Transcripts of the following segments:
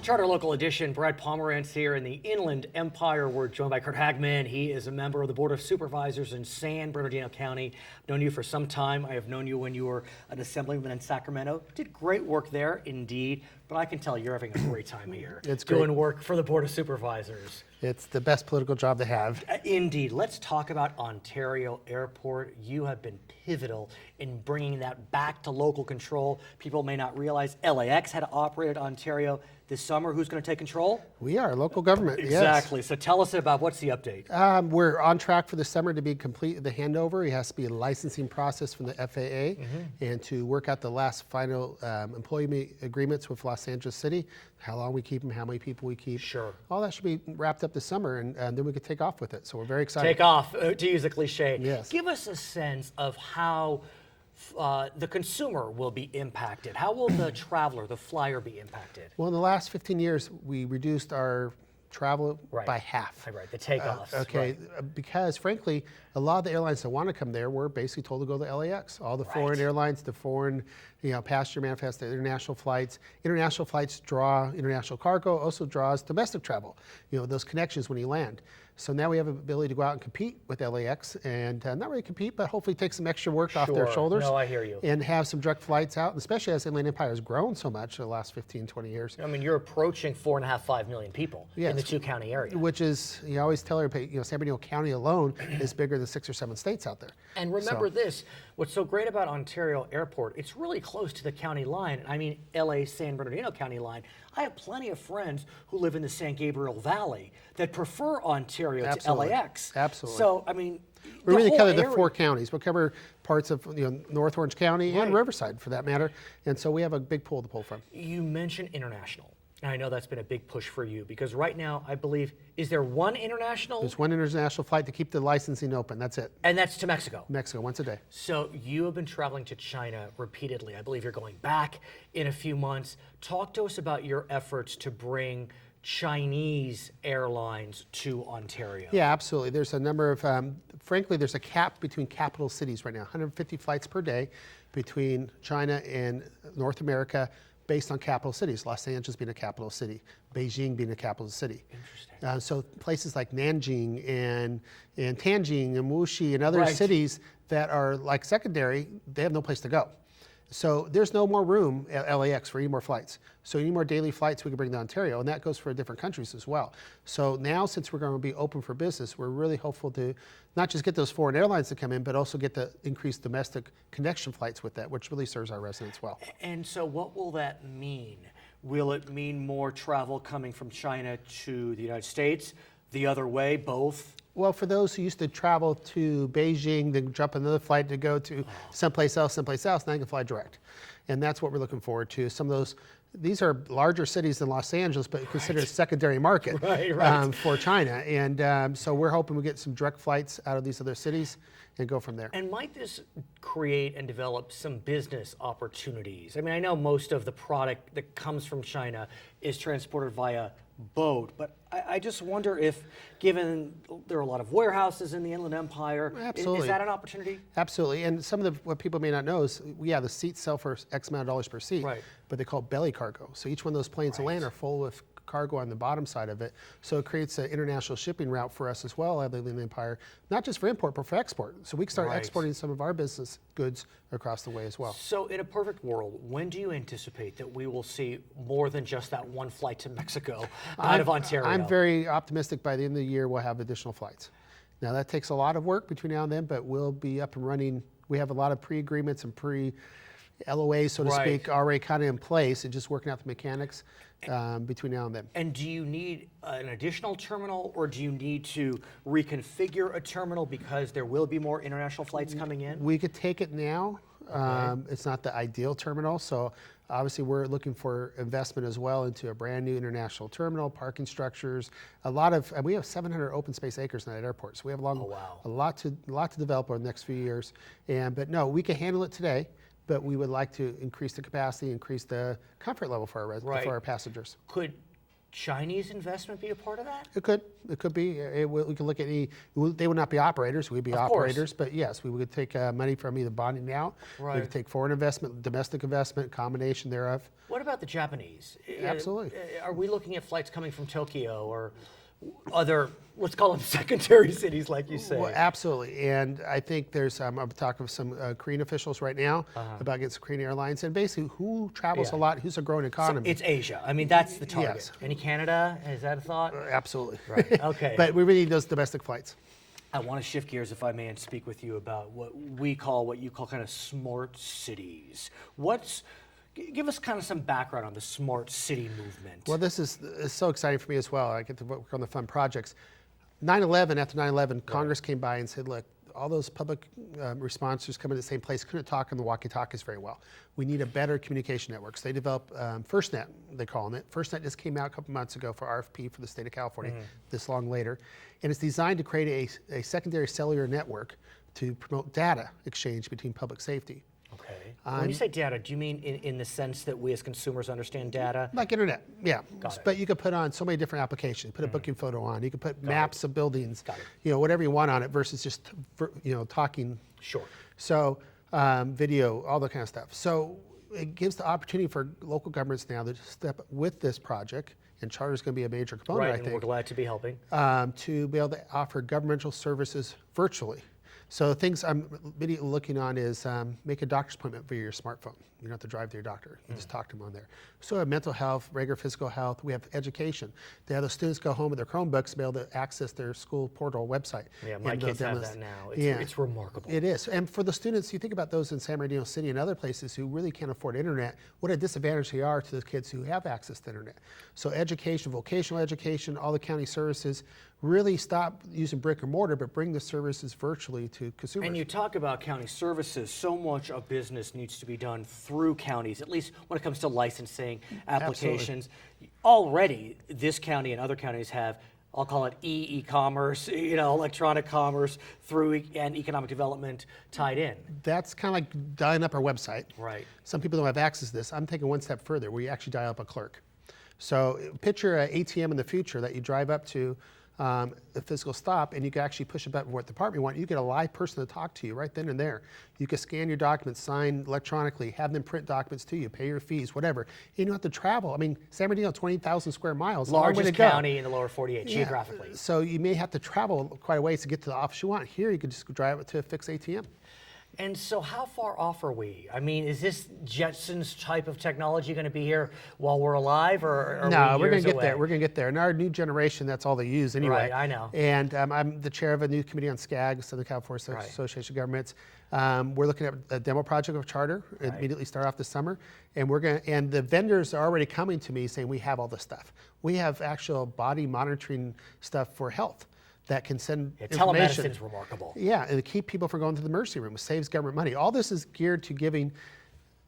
Charter Local Edition, Brad Pomerance here in the Inland Empire. We're joined by Curt Hagman. He is a member of the Board of Supervisors in San Bernardino County. I've known you for some time. I have known you when you were an assemblyman in Sacramento. Did great work there, indeed. But I can tell you're having a great time here. It's great. Doing work for the Board of Supervisors. It's the best political job to have. Indeed. Let's talk about Ontario Airport. You have been pivotal in bringing that back to local control. People may not realize LAX had operated Ontario. This summer, who's going to take control? We are, local government, Exactly. yes. So tell us about what's the update. We're on track for the summer to be complete the handover. It has to be a licensing process from the FAA and to work out the last final employee agreements with Los Angeles City, how long we keep them, how many people we keep. Sure. All that should be wrapped up this summer, and then we could take off with it. So we're very excited. Take off, to use a cliche. Yes. Give us a sense of how the consumer will be impacted. How will the traveler, the flyer, be impacted? Well, in the last 15 years, we reduced our travel by half. Right, the takeoffs. Okay, because frankly, a lot of the airlines that want to come there were basically told to go to LAX. All the foreign airlines, the foreign, passenger manifest, the international flights. International flights draw international cargo, also draws domestic travel. Those connections when you land. So now we have an ability to go out and compete with LAX, and not really compete, but hopefully take some extra work off their shoulders. No, I hear you. And have some direct flights out, and especially as Inland Empire has grown so much in the last 15, 20 years. I mean, you're approaching 4.5, 5 million people in the two-county area. Which is, you always tell everybody, San Bernardino County alone is bigger than 6 or 7 states out there. And remember this, what's so great about Ontario Airport, it's really close to the county line. I mean, LA San Bernardino County line. I have plenty of friends who live in the San Gabriel Valley that prefer Ontario to LAX. Absolutely. So, I mean, we really cover the 4 counties. We cover parts of North Orange County and Riverside, for that matter. And so we have a big pool to pull from. You mentioned international. And I know that's been a big push for you because right now, I believe, is there one international? There's one international flight to keep the licensing open. That's it. And that's to Mexico? Mexico, once a day. So you have been traveling to China repeatedly. I believe you're going back in a few months. Talk to us about your efforts to bring Chinese airlines to Ontario. Yeah, absolutely. There's a number of, frankly, there's a cap between capital cities right now, 150 flights per day between China and North America, based on capital cities, Los Angeles being a capital city, Beijing being a capital city. Interesting. So places like Nanjing and Tianjin and Wuxi and other cities that are like secondary, they have no place to go. So there's no more room at LAX for any more flights. So any more daily flights we can bring to Ontario, and that goes for different countries as well. So now, since we're going to be open for business, we're really hopeful to not just get those foreign airlines to come in, but also get the increased domestic connection flights with that, which really serves our residents well. And so what will that mean? Will it mean more travel coming from China to the United States, the other way, both? Well, for those who used to travel to Beijing, then jump another flight to go to someplace else, now you can fly direct. And that's what we're looking forward to. Some of those, these are larger cities than Los Angeles, but considered a secondary market for China. And so we're hoping we get some direct flights out of these other cities and go from there. And might this create and develop some business opportunities? I mean, I know most of the product that comes from China is transported via boat, but I just wonder if, given there are a lot of warehouses in the Inland Empire, is that an opportunity? Absolutely, and some of what people may not know is, the seats sell for X amount of dollars per seat, but they call it belly cargo. So each one of those planes that land are full with cargo on the bottom side of it. So it creates an international shipping route for us as well at the Inland Empire, not just for import, but for export. So we can start exporting some of our business goods across the way as well. So in a perfect world, when do you anticipate that we will see more than just that one flight to Mexico out of Ontario? I'm very optimistic by the end of the year we'll have additional flights. Now that takes a lot of work between now and then, but we'll be up and running. We have a lot of pre-agreements and LOAs, so to speak, already kind of in place, and just working out the mechanics between now and then. And do you need an additional terminal, or do you need to reconfigure a terminal because there will be more international flights coming in? We could take it now. It's not the ideal terminal, so obviously we're looking for investment as well into a brand new international terminal, parking structures, and we have 700 open space acres in that airport, so we have a lot to develop over the next few years. But no, we can handle it today. But we would like to increase the capacity, increase the comfort level for our passengers. Could Chinese investment be a part of that? It could be. We could look at they would not be operators, we'd be Of course. operators, but yes, we would take money from either bonding out, we Right. would take foreign investment, domestic investment, combination thereof. What about the Japanese? Absolutely. Are we looking at flights coming from Tokyo or other, let's call them secondary cities, like you say? Well, absolutely, and I think there's, I'm talking with some Korean officials right now about getting some Korean airlines, and basically who travels Yeah. a lot, who's a growing economy. It's Asia. I mean, that's the target. Yes. Any Canada? Is that a thought? Absolutely. Right, okay. But we really need those domestic flights. I want to shift gears, if I may, and speak with you about what you call kind of smart cities. Give us kind of some background on the smart city movement. Well, this is so exciting for me as well. I get to work on the fun projects. 9/11, after 9/11, Congress came by and said, look, all those public responders coming to the same place couldn't talk on the walkie-talkies very well. We need a better communication network. So they developed FirstNet, they call it. FirstNet just came out a couple months ago for RFP for the state of California, this long later. And it's designed to create a secondary cellular network to promote data exchange between public safety. Okay. When you say data, do you mean in the sense that we as consumers understand data? Like internet, yeah. Got it. But you could put on so many different applications. Put a booking photo on. You could put maps of buildings. Got it. You know, whatever you want on it versus just talking. Sure. So video, all that kind of stuff. So it gives the opportunity for local governments now to step with this project, and charter is going to be a major component, Right, I and think, we're glad to be helping. to be able to offer governmental services virtually. So things I'm immediately looking on is make a doctor's appointment via your smartphone. You don't have to drive to your doctor. You just talk to them on there. So we have mental health, regular physical health. We have education. They have the students go home with their Chromebooks to be able to access their school portal website. Yeah, my And kids they'll have demos- that now. Yeah. It's remarkable. It is. And for the students, you think about those in San Bernardino City and other places who really can't afford internet, what a disadvantage they are to the kids who have access to internet. So education, vocational education, all the county services, really stop using brick and mortar, but bring the services virtually to consumers. And you talk about county services, so much of business needs to be done through counties, at least when it comes to licensing applications. Already, this county and other counties have, I'll call it e-commerce, electronic commerce and economic development tied in. That's kind of like dialing up our website. Right. Some people don't have access to this. I'm taking one step further where you actually dial up a clerk. So picture an ATM in the future that you drive up to a physical stop, and you can actually push a button for what department you want. You get a live person to talk to you right then and there. You can scan your documents, sign electronically, have them print documents to you, pay your fees, whatever. You don't have to travel. I mean, San Bernardino, 20,000 square miles. Largest county in the lower 48, Yeah. geographically. So you may have to travel quite a ways to get to the office you want. Here, you could just drive it to a fixed ATM. And so how far off are we? I mean, is this Jetsons type of technology going to be here while we're alive, or are No, we we're going years to get away? there. We're going to get there. In our new generation, that's all they use anyway. Right, I know. And I'm the chair of a new committee on SCAG, Southern California Right. Association of Governments. We're looking at a demo project of charter. Immediately start off this summer, and and the vendors are already coming to me saying we have all this stuff. We have actual body monitoring stuff for health that can send information. Telemedicine's remarkable. Yeah, and to keep people from going to the emergency room. It saves government money. All this is geared to giving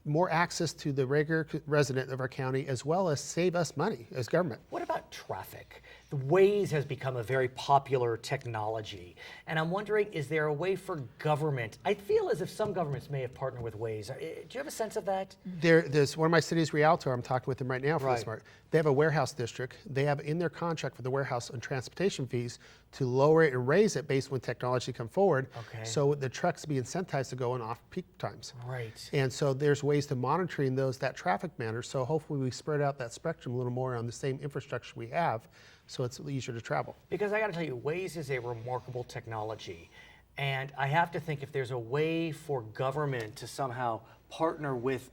more access to the regular resident of our county, as well as save us money as government. What about traffic? The Waze has become a very popular technology, and I'm wondering, is there a way for government? I feel as if some governments may have partnered with Waze. Do you have a sense of that? There's one of my city's Rialto, I'm talking with them right now for Right. the smart. They have a warehouse district. They have in their contract for the warehouse and transportation fees to lower it and raise it based when technology come forward. Okay. So the trucks be incentivized to go in off peak times. Right. And so there's ways to monitoring that traffic manner. So hopefully we spread out that spectrum a little more on the same infrastructure we have, so it's easier to travel. Because I got to tell you, Waze is a remarkable technology. And I have to think if there's a way for government to somehow partner with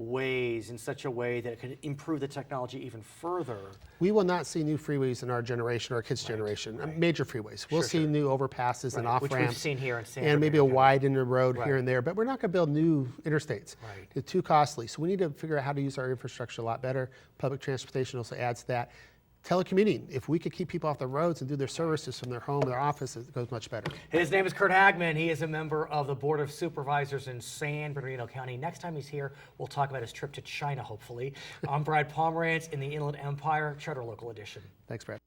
Waze in such a way that it could improve the technology even further. We will not see new freeways in our generation, our kids' generation, major freeways. We'll see new overpasses and off-ramps. Which we've seen here in San and maybe a Bernardino. wide in the road here Right. and there, but we're not going to build new interstates. Right. It's too costly. So we need to figure out how to use our infrastructure a lot better. Public transportation also adds to that. Telecommuting, if we could keep people off the roads and do their services from their home, their office, it goes much better. His name is Curt Hagman. He is a member of the Board of Supervisors in San Bernardino County. Next time he's here, we'll talk about his trip to China, hopefully. I'm Brad Pomerance in the Inland Empire, Charter Local Edition. Thanks, Brad.